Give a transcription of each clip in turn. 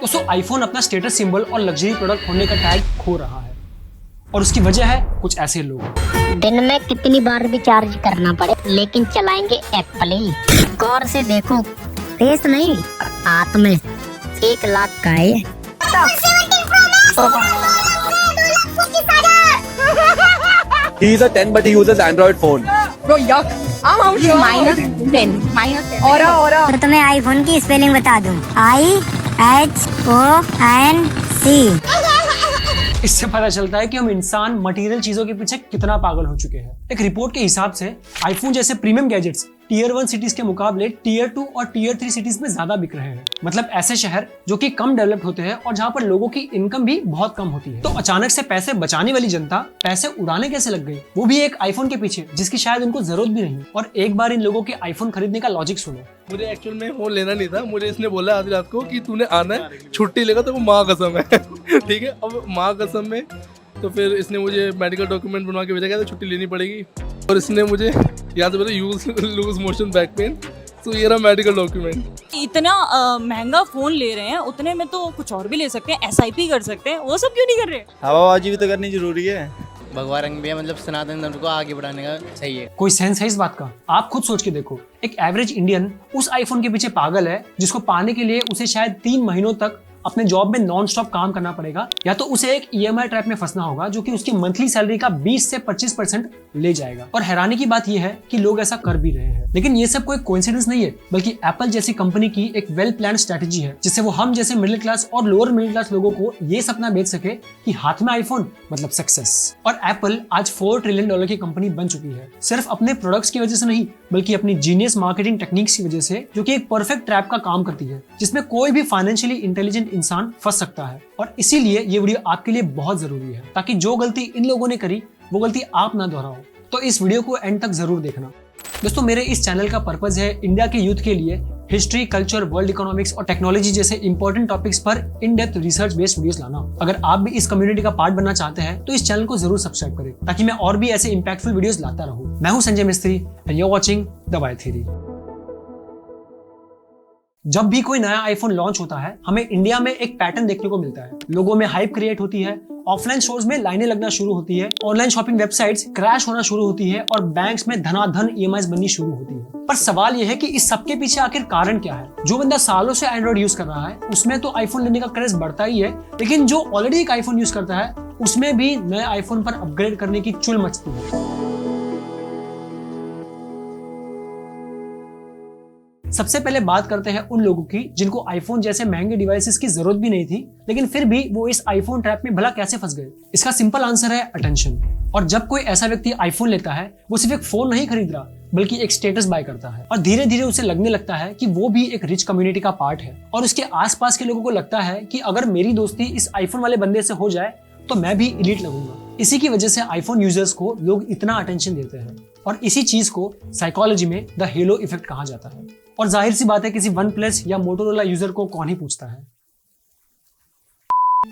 दोस्तों आईफोन अपना status symbol और लग्जरी प्रोडक्ट होने का टैग खो रहा है और उसकी वजह है कुछ ऐसे लोग। दिन में कितनी बार भी चार्ज करना पड़े लेकिन चलाएंगे एप्पल ही। गौर से देखो, फेस नहीं हाथ में 1 लाख का है। He is a 10 but he uses Android phone. Bro, yuck. I'm out here. -10. -10. Aura. और तुम्हें आईफोन की स्पेलिंग बता दूं, IHONC। इससे पता चलता है कि हम इंसान मटेरियल चीजों के पीछे कितना पागल हो चुके हैं। एक रिपोर्ट के हिसाब से आईफोन जैसे प्रीमियम गैजेट्स टियर 1 सिटीज के मुकाबले टियर 2 और टियर 3 सिटीज में ज्यादा बिक रहे हैं। मतलब ऐसे शहर जो कि कम डेवलप्ड होते हैं और जहाँ पर लोगों की इनकम भी बहुत कम होती है। तो अचानक से पैसे बचाने वाली जनता पैसे उड़ाने कैसे लग गई, वो भी एक आईफोन के पीछे जिसकी शायद उनको जरूरत भी नहीं। और एक बार इन लोगों के आईफोन खरीदने का लॉजिक सुनो। मुझे एक्चुअल में फोन लेना नहीं था, मुझे इसने बोला आधी रात को कि तूने आना है, छुट्टी लेगा तो वो माँ कसम है। ठीक है, अब माँ कसम में तो फिर इसने मुझे मेडिकल डॉक्यूमेंट बनवा के भेजा, तो छुट्टी लेनी पड़ेगी। और इसने मुझे याद बोला लूज मोशन बैक पेन, तो ये रहा मेडिकल डॉक्यूमेंट। इतना महंगा फोन ले रहे हैं, उतने में तो कुछ और भी ले सकते हैं, SIP कर सकते हैं, वो सब क्यों नहीं कर रहे? हवाबाजी भी तो करनी जरूरी है। भगवा रंग भी है, मतलब सनातन धर्म को आगे बढ़ाने का सही है। कोई सेंस है इस बात का? आप खुद सोच के देखो, एक एवरेज इंडियन उस आईफोन के पीछे पागल है जिसको पाने के लिए उसे शायद 3 महीनों तक अपने जॉब में नॉन स्टॉप काम करना पड़ेगा, या तो उसे एक EMI ट्रैप में फंसना होगा जो कि उसकी मंथली सैलरी का 20 से 25% ले जाएगा। और हैरानी की बात यह है कि लोग ऐसा कर भी रहे हैं। लेकिन ये सब कोई कोइंसिडेंस नहीं है, बल्कि एप्पल जैसी कंपनी की एक वेल प्लान स्ट्रेटेजी है जिससे वो हम जैसे मिडिल क्लास और लोअर मिडिल क्लास लोगों को ये सपना बेच सके कि हाथ में आईफोन मतलब सक्सेस। और एप्पल आज $4 ट्रिलियन की कंपनी बन चुकी है, सिर्फ अपने प्रोडक्ट्स की वजह से नहीं बल्कि अपनी जीनियस मार्केटिंग टेक्निक्स की वजह से, जो कि एक परफेक्ट ट्रैप का काम करती है जिसमें कोई भी फाइनेंशियली इंटेलिजेंट इंसान फंस सकता है। और इसीलिए ये वीडियो आपके लिए बहुत जरूरी है ताकि जो गलती इन लोगों ने करी वो गलती आप ना दोहराओ। तो इस वीडियो को एंड तक जरूर देखना। दोस्तों मेरे इस चैनल का पर्पस है इंडिया के यूथ के लिए हिस्ट्री, कल्चर, वर्ल्ड इकोनॉमिक्स और टेक्नोलॉजी जैसे इंपॉर्टेंट टॉपिक्स पर in depth research based videos लाना। अगर आप भी इस कम्युनिटी का पार्ट बनना चाहते हैं तो इस चैनल को जरूर सब्सक्राइब करें ताकि मैं और भी ऐसे इंपैक्टफुल वीडियोस लाता रहूं। मैं हूं Sanjay Mistry and you are watching the Y theory. जब भी कोई नया आईफोन लॉन्च होता है हमें इंडिया में एक पैटर्न देखने को मिलता है। लोगों में हाइप क्रिएट होती है, ऑफलाइन स्टोर्स में लाइनें लगना शुरू होती है, ऑनलाइन शॉपिंग वेबसाइट्स क्रैश होना शुरू होती है और बैंक्स में धनाधन EMIs बननी शुरू होती है। पर सवाल यह है कि इस सबके पीछे आखिर कारण क्या है? जो बंदा सालों से एंड्रॉइड यूज कर रहा है उसमें तो आईफोन लेने का क्रेज बढ़ता ही है, लेकिन जो ऑलरेडी एक आईफोन यूज करता है उसमें भी नए आईफोन पर अपग्रेड करने की चुल मचती है। सबसे पहले बात करते हैं उन लोगों की जिनको आईफोन जैसे महंगे डिवाइसेस की जरूरत भी नहीं थी, लेकिन फिर भी वो इस आईफोन ट्रैप में भला कैसे फंस गए। इसका सिंपल आंसर है अटेंशन। और जब कोई ऐसा व्यक्ति आईफोन लेता है वो सिर्फ एक फोन नहीं खरीद रहा बल्कि एक स्टेटस बाय करता है और धीरे धीरे उसे लगने लगता है कि वो भी एक रिच कम्युनिटी का पार्ट है। और उसके आसपास के लोगों को लगता है कि अगर मेरी दोस्ती इस आईफोन वाले बंदे से हो जाए तो मैं भी एलीट लगूंगा। इसी की वजह से आईफोन यूजर्स को लोग इतना अटेंशन देते हैं और इसी चीज को साइकोलॉजी में द हेलो इफेक्ट कहा जाता है। और जाहिर सी बात है किसी OnePlus या मोटोरोला यूजर को कौन ही पूछता है।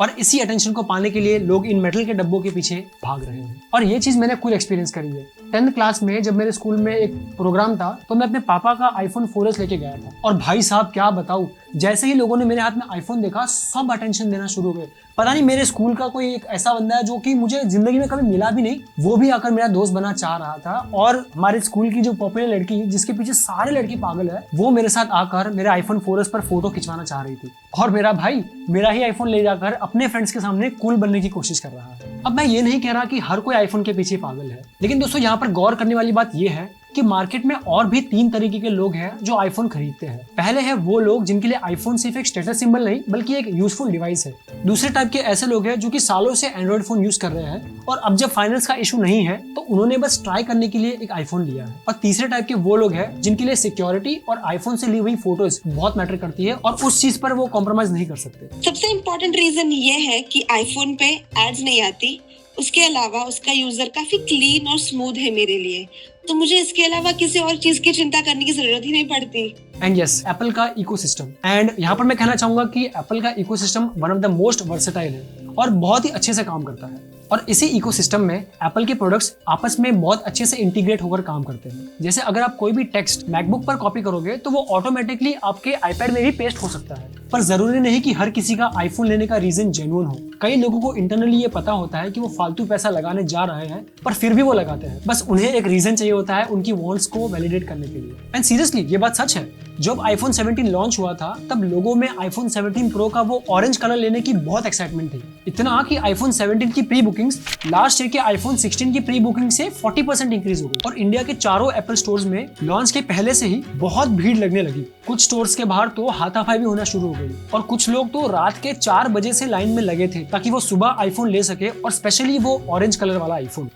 और इसी अटेंशन को पाने के लिए लोग इन मेटल के डब्बों के पीछे भाग रहे हैं। और ये चीज मैंने खुद एक्सपीरियंस करी है। 10th क्लास में जब मेरे स्कूल में एक प्रोग्राम था तो मैं अपने पापा का iPhone 4S लेके गया था। और भाई साहब क्या बताऊं, जैसे ही लोगों ने मेरे हाथ में आईफोन देखा सब अटेंशन देना शुरू हो गए। पता नहीं मेरे स्कूल का कोई एक ऐसा बंदा है जो कि मुझे जिंदगी में कभी मिला भी नहीं, वो भी आकर मेरा दोस्त बना चाह रहा था। और हमारे स्कूल की जो पॉपुलर लड़की जिसके पीछे सारे लड़के पागल है, वो मेरे साथ आकर मेरे आईफोन 4S पर फोटो खिंचवाना चाह रही थी। और मेरा भाई मेरा ही आईफोन ले जाकर अपने फ्रेंड्स के सामने कूल बनने की कोशिश कर रहा है। अब मैं ये नहीं कह रहा कि हर कोई आईफोन के पीछे पागल है, लेकिन दोस्तों यहाँ पर गौर करने वाली बात यह है कि मार्केट में और भी 3 तरीके के लोग हैं जो आईफोन खरीदते हैं। पहले है वो लोग जिनके लिए आईफोन सिर्फ एक स्टेटस सिंबल नहीं बल्कि एक यूजफुल डिवाइस है। दूसरे टाइप के ऐसे लोग हैं जो कि सालों से एंड्रॉइड फोन यूज कर रहे हैं और अब जब फाइनेंस का इशू नहीं है तो उन्होंने बस ट्राई करने के लिए एक आईफोन लिया है। और तीसरे टाइप के वो लोग हैं जिनके लिए सिक्योरिटी और आईफोन से ली हुई फोटोज बहुत मैटर करती है और उस चीज पर वो कॉम्प्रोमाइज नहीं कर सकते। सबसे इम्पोर्टेंट रीजन ये है कि आईफोन पे एड्स नहीं आती, उसके अलावा उसका यूजर काफी क्लीन और स्मूथ है मेरे लिए, तो मुझे इसके अलावा किसी और चीज की चिंता करने की जरूरत ही नहीं पड़ती। एंड यस, एप्पल का इकोसिस्टम। एंड यहाँ पर मैं कहना चाहूंगा कि एप्पल का ecosystem one of the most versatile है और बहुत ही अच्छे से काम करता है। और इसी इकोसिस्टम में एप्पल के प्रोडक्ट्स आपस में बहुत अच्छे से इंटीग्रेट होकर काम करते हैं। जैसे अगर आप कोई भी टेक्स्ट मैकबुक पर कॉपी करोगे तो वो ऑटोमेटिकली आपके आईपैड में भी पेस्ट हो सकता है। पर जरूरी नहीं कि हर किसी का आईफोन लेने का रीजन जेन्युइन हो। कई लोगों को इंटरनली ये पता होता है कि वो फालतू पैसा लगाने जा रहे हैं, पर फिर भी वो लगाते हैं। बस उन्हें एक रीजन चाहिए होता है उनकी वांट्स को वैलिडेट करने के लिए। एंड सीरियसली ये बात सच है। जब आईफोन 17 लॉन्च हुआ था तब लोगों में आईफोन 17 प्रो का वो ऑरेंज कलर लेने की बहुत एक्साइटमेंट थी। इतना कि आईफोन 17 की प्री बुकिंग्स लास्ट ईयर के आईफोन 16 की प्री बुकिंग से 40% इंक्रीज हो गई और इंडिया के चारों एप्पल स्टोर्स में लॉन्च के पहले से ही बहुत भीड़ लगने लगी। कुछ स्टोर्स के बाहर तो हाथापाई भी होना शुरू हो गई और कुछ लोग तो रात के 4 बजे से लाइन में लगे थे ताकि वो सुबह आईफोन ले सके, और स्पेशली वो ऑरेंज कलर वाला आईफोन।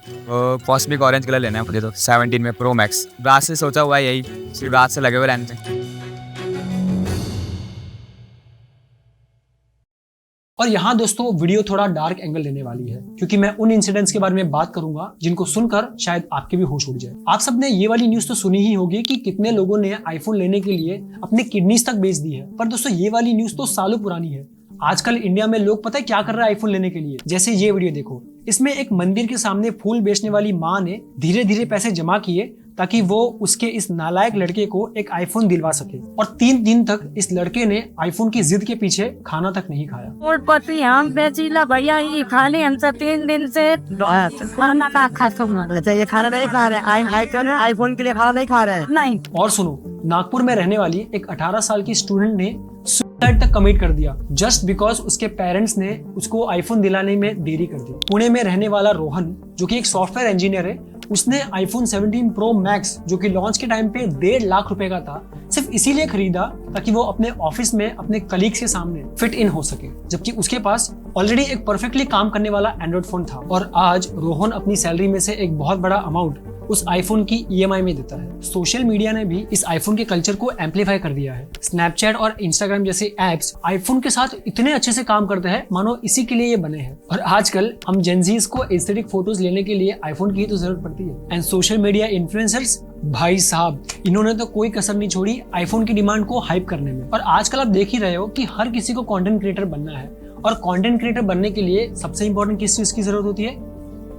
कॉस्मिक ऑरेंज कलर लेना है मुझे तो 17 में प्रो मैक्स। रात से सोचा हुआ है, यही सिर्फ रात से लगे हुए रहने थे। और यहाँ दोस्तों वीडियो थोड़ा डार्क एंगल लेने वाली है, क्योंकि मैं उन इंसिडेंट्स के बारे में बात करूंगा जिनको सुनकर शायद आपके भी होश उड़ जाए। आप सबने ये वाली न्यूज तो सुनी ही होगी कि कितने लोगों ने आईफोन लेने के लिए अपने किडनीज तक बेच दी है। पर दोस्तों ये वाली न्यूज तो सालों पुरानी है। आजकल इंडिया में लोग पता है क्या कर रहे हैं आईफोन लेने के लिए। जैसे ये वीडियो देखो, इसमें एक मंदिर के सामने फूल बेचने वाली माँ ने धीरे धीरे पैसे जमा किए ताकि वो उसके इस नालायक लड़के को एक आईफोन दिलवा सके, और 3 दिन तक इस लड़के ने आईफोन की जिद के पीछे खाना तक नहीं खाया। भैया ये खाने हमसे 3 दिन से खाना का ये खाना नहीं खा रहे, आईफोन के लिए खाना नहीं खा रहे नहीं। और सुनो, नागपुर में रहने वाली एक 18 साल की स्टूडेंट ने सुसाइड तक कमिट कर दिया जस्ट बिकॉज उसके पेरेंट्स ने उसको आईफोन दिलाने में देरी कर दी। पुणे में रहने वाला रोहन, जो कि एक सॉफ्टवेयर इंजीनियर है, उसने आईफोन 17 प्रो मैक्स जो कि लॉन्च के टाइम पे 1.5 लाख रुपए का था, सिर्फ इसीलिए खरीदा ताकि वो अपने ऑफिस में अपने कलीग्स के सामने फिट इन हो सके, जबकि उसके पास ऑलरेडी एक परफेक्टली काम करने वाला एंड्रॉइड फोन था। और आज रोहन अपनी सैलरी में से एक बहुत बड़ा अमाउंट उस आईफोन की EMI में देता है। सोशल मीडिया ने भी इस आईफोन के कल्चर को एम्पलीफाई कर दिया है। स्नैपचैट और इंस्टाग्राम जैसे एप्स आईफोन के साथ इतने अच्छे से काम करते हैं मानो इसी के लिए ये बने हैं। और आजकल हम जेनजीज को एस्थेटिक फोटोज लेने के लिए आईफोन की ही तो जरूरत पड़ती है। एंड सोशल मीडिया इन्फ्लुएंसर्स, भाई साहब, इन्होंने तो कोई कसर नहीं छोड़ी आईफोन की डिमांड को हाइप करने में। और आजकल आप देख ही रहे हो कि हर किसी को कंटेंट क्रिएटर बनना है, और कंटेंट क्रिएटर बनने के लिए सबसे इंपॉर्टेंट किस चीज की जरूरत होती है?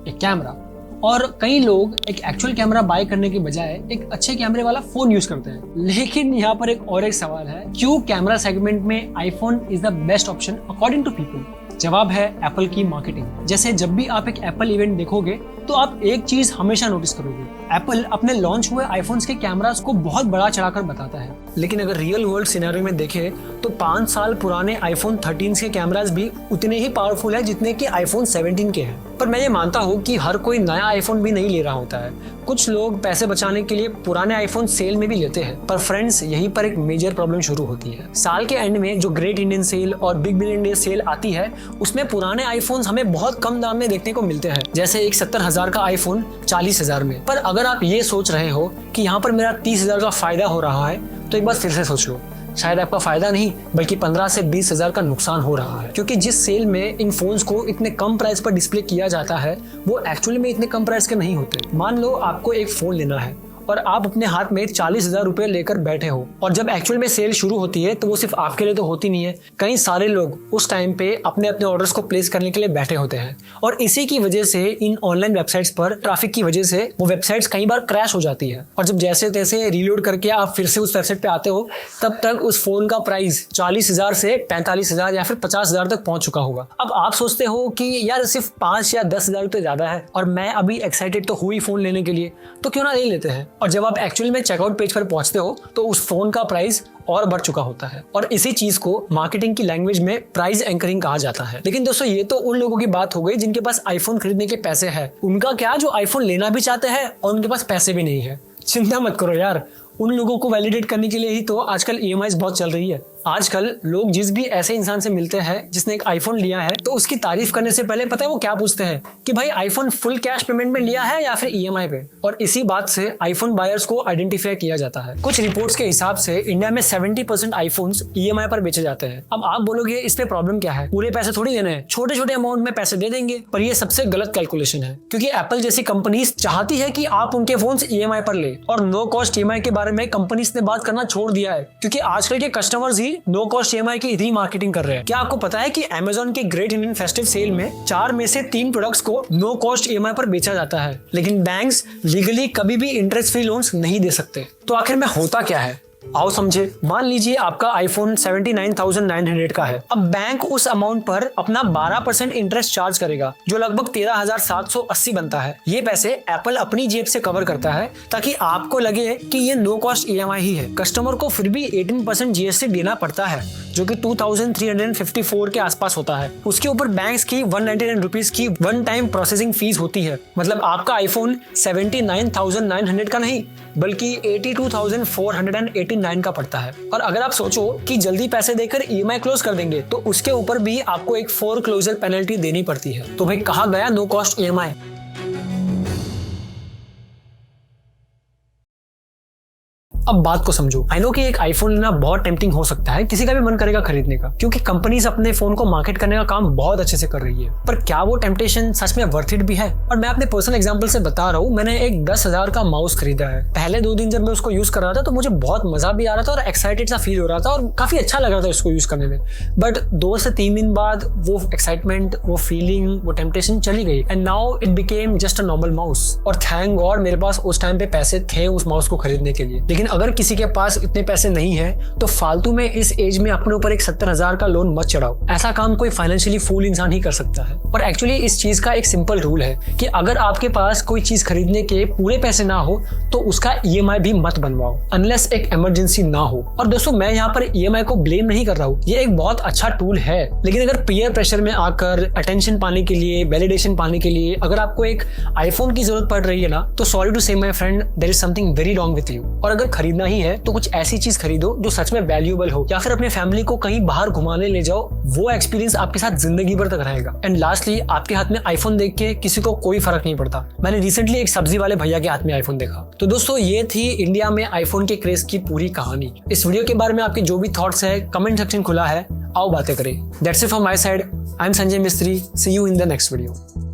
एक कैमरा। और कई लोग एक एक्चुअल कैमरा बाय करने के बजाय एक अच्छे कैमरे वाला फोन यूज करते हैं। लेकिन यहाँ पर एक सवाल है, क्यों कैमरा सेगमेंट में iPhone is the best option according to people? जवाब है एप्पल की मार्केटिंग। जैसे जब भी आप एक एप्पल इवेंट देखोगे तो आप एक चीज हमेशा नोटिस करोगे, एप्पल अपने लॉन्च हुए आईफोन्स के कैमरास को बहुत बड़ा चढ़ाकर बताता है। लेकिन अगर रियल वर्ल्ड सिनेरियो में देखें तो 5 साल पुराने आईफोन 13 के कैमरास भी उतने ही पावरफुल है जितने कि आईफोन 17 के हैं। पर मैं ये मानता हूँ कि हर कोई नया आईफोन भी नहीं ले रहा होता है। कुछ लोग पैसे बचाने के लिए पुराने आईफोन सेल में भी लेते हैं। पर फ्रेंड्स, यहीं पर एक मेजर प्रॉब्लम शुरू होती है। साल के एंड में जो ग्रेट इंडियन सेल और बिग बिलियन डे सेल आती है, उसमें पुराने आईफोन्स हमें बहुत कम दाम में देखने को मिलते हैं, जैसे एक 70,000 का आईफोन 40,000 में। पर अगर आप ये सोच रहे हो कि यहाँ पर मेरा 30,000 का फायदा हो रहा है, तो एक बार फिर से सोच लो, शायद आपका फायदा नहीं बल्कि 15 से 20,000 का नुकसान हो रहा है। क्योंकि जिस सेल में इन फोन्स को इतने कम प्राइस पर डिस्प्ले किया जाता है वो एक्चुअली में इतने कम प्राइस के नहीं होते। मान लो आपको एक फोन लेना है और आप अपने हाथ में 40,000 रुपए लेकर बैठे हो, और जब एक्चुअल में सेल शुरू होती है तो वो सिर्फ आपके लिए तो होती नहीं है, कई सारे लोग उस टाइम पे अपने अपने ऑर्डर्स को प्लेस करने के लिए बैठे होते हैं। और इसी की वजह से इन ऑनलाइन वेबसाइट्स पर ट्रैफिक की वजह से वो वेबसाइट्स कई बार क्रैश हो जाती है, और जब जैसे तैसे रीलोड करके आप फिर से उस वेबसाइट पे आते हो तब तक उस फोन का प्राइस 40,000 से 45,000 या फिर 50,000 तक पहुंच चुका होगा। अब आप सोचते हो कि यार सिर्फ 5 या 10,000 तो ज्यादा है और मैं अभी एक्साइटेड तो हुई फोन लेने के लिए, तो क्यों ना ले लेते हैं। और जब आप एक्चुअली में चेकआउट पेज पर पहुंचते हो तो उस फोन का प्राइस और बढ़ चुका होता है, और इसी चीज को मार्केटिंग की लैंग्वेज में प्राइस एंकरिंग कहा जाता है। लेकिन दोस्तों, ये तो उन लोगों की बात हो गई जिनके पास आईफोन खरीदने के पैसे हैं। उनका क्या जो आईफोन लेना भी चाहते हैं और उनके पास पैसे भी नहीं है? चिंता मत करो यार, उन लोगों को वैलिडेट करने के लिए ही तो आजकल EMIs बहुत चल रही है। आजकल लोग जिस भी ऐसे इंसान से मिलते हैं जिसने एक आईफोन लिया है तो उसकी तारीफ करने से पहले पता है वो क्या पूछते हैं कि भाई आईफोन फुल कैश पेमेंट में लिया है या फिर EMI पे। और इसी बात से आईफोन बायर्स को आइडेंटिफाई किया जाता है। कुछ रिपोर्ट्स के हिसाब से इंडिया में 70% आईफोन्स EMI पर बेचे जाते हैं। अब आप बोलोगे इस पे प्रॉब्लम क्या है, पूरे पैसे थोड़ी देने हैं, छोटे छोटे अमाउंट में पैसे दे देंगे। पर ये सबसे गलत कैलकुलेशन है, क्योंकि एप्पल जैसी कंपनीज चाहती है कि आप उनके फोन EMI पर ले, और नो कॉस्ट EMI के बारे में कंपनीज ने बात करना छोड़ दिया है, क्योंकि आजकल के कस्टमर्स ही नो कॉस्ट EMI की इतनी मार्केटिंग कर रहे हैं। क्या आपको पता है कि Amazon के ग्रेट इंडियन फेस्टिव सेल में 4 में से 3 प्रोडक्ट्स को नो कॉस्ट EMI पर बेचा जाता है, लेकिन बैंक्स लीगली कभी भी इंटरेस्ट फ्री लोन्स नहीं दे सकते। तो आखिर में होता क्या है? आओ समझे। मान लीजिए आपका आईफोन 79,900 का है। अब बैंक उस अमाउंट पर अपना 12% इंटरेस्ट चार्ज करेगा, जो लगभग 13,780 बनता है। ये पैसे एप्पल अपनी जेब से कवर करता है ताकि आपको लगे कि ये नो कॉस्ट EMI ही है। कस्टमर को फिर भी 18% GST देना पड़ता है, जो कि 2,354 के आसपास होता है। उसके ऊपर बैंक्स की 199 रुपीज की वन टाइम प्रोसेसिंग फीस होती है। मतलब आपका आईफोन 79,900 का नहीं बल्कि 82,489 का पड़ता है। और अगर आप सोचो कि जल्दी पैसे देकर EMI क्लोज कर देंगे तो उसके ऊपर भी आपको एक फोरक्लोजर पेनल्टी देनी पड़ती है। तो भाई कहाँ गया नो कॉस्ट EMI। अब बात को समझो। आई नो कि एक आईफोन लेना बहुत टेम्पटिंग हो सकता है, किसी का भी मन करेगा खरीदने का, क्योंकि कंपनीज अपने फोन को मार्केट करने का काम बहुत अच्छे से कर रही है। पर क्या वो टेम्पटेशन सच में वर्थ इट भी है? और मैं अपने पर्सनल एग्जांपल से बता रहा हूँ। मैंने एक 10,000 का माउस खरीदा है। पहले 2 दिन जब मैं उसको यूज कर रहा था तो मुझे बहुत मजा भी आ रहा था और एक्साइटेड सा फील हो रहा था और काफी अच्छा लग रहा था उसको यूज करने में। बट 2 से 3 दिन बाद वो एक्साइटमेंट, वो फीलिंग, वो टेम्पटेशन चली गई and now it became just a normal mouse. और थैंक गॉड मेरे पास उस टाइम पे पैसे थे उस माउस को खरीदने के लिए। लेकिन अगर किसी के पास इतने पैसे नहीं है तो फालतू में इस एज में अपने ऊपर एक 70,000 का लोन मत चढ़ाओ। ऐसा काम कोई फाइनेंशियली फूल इंसान ही कर सकता है। और एक्चुअली इस चीज का एक सिंपल रूल है कि अगर आपके पास कोई चीज खरीदने के पूरे पैसे ना हो तो उसका EMI भी मत बनवाओ, अनलेस एक इमरजेंसी ना हो। और दोस्तों मैं यहाँ पर EMI को ब्लेम नहीं कर रहा हूँ, ये एक बहुत अच्छा टूल है। लेकिन अगर पीयर प्रेशर में आकर अटेंशन पाने के लिए, वैलिडेशन पाने के लिए अगर आपको एक आईफोन की जरूरत पड़ रही है ना, तो sorry to say my friend, there is something very wrong with you. और अगर खरीदना ही है तो कुछ ऐसी चीज खरीदो जो सच में वैल्यूएबल हो, या फिर अपने फैमिली को कहीं बाहर घुमाने ले जाओ। वो एक्सपीरियंस आपके साथ जिंदगी भर तक रहेगा। एंड लास्टली, आपके हाथ में आईफोन देख के किसी को कोई फर्क नहीं पड़ता। मैंने रिसेंटली एक सब्जी वाले भैया के हाथ में आईफोन देखा। तो दोस्तों ये थी इंडिया में आईफोन के क्रेज की पूरी कहानी। इस वीडियो के बारे में आपके जो भी थॉट्स है, कमेंट सेक्शन खुला है, आओ बातें करें। That's it from my side. I am Sanjay Mistry. See you in the next video.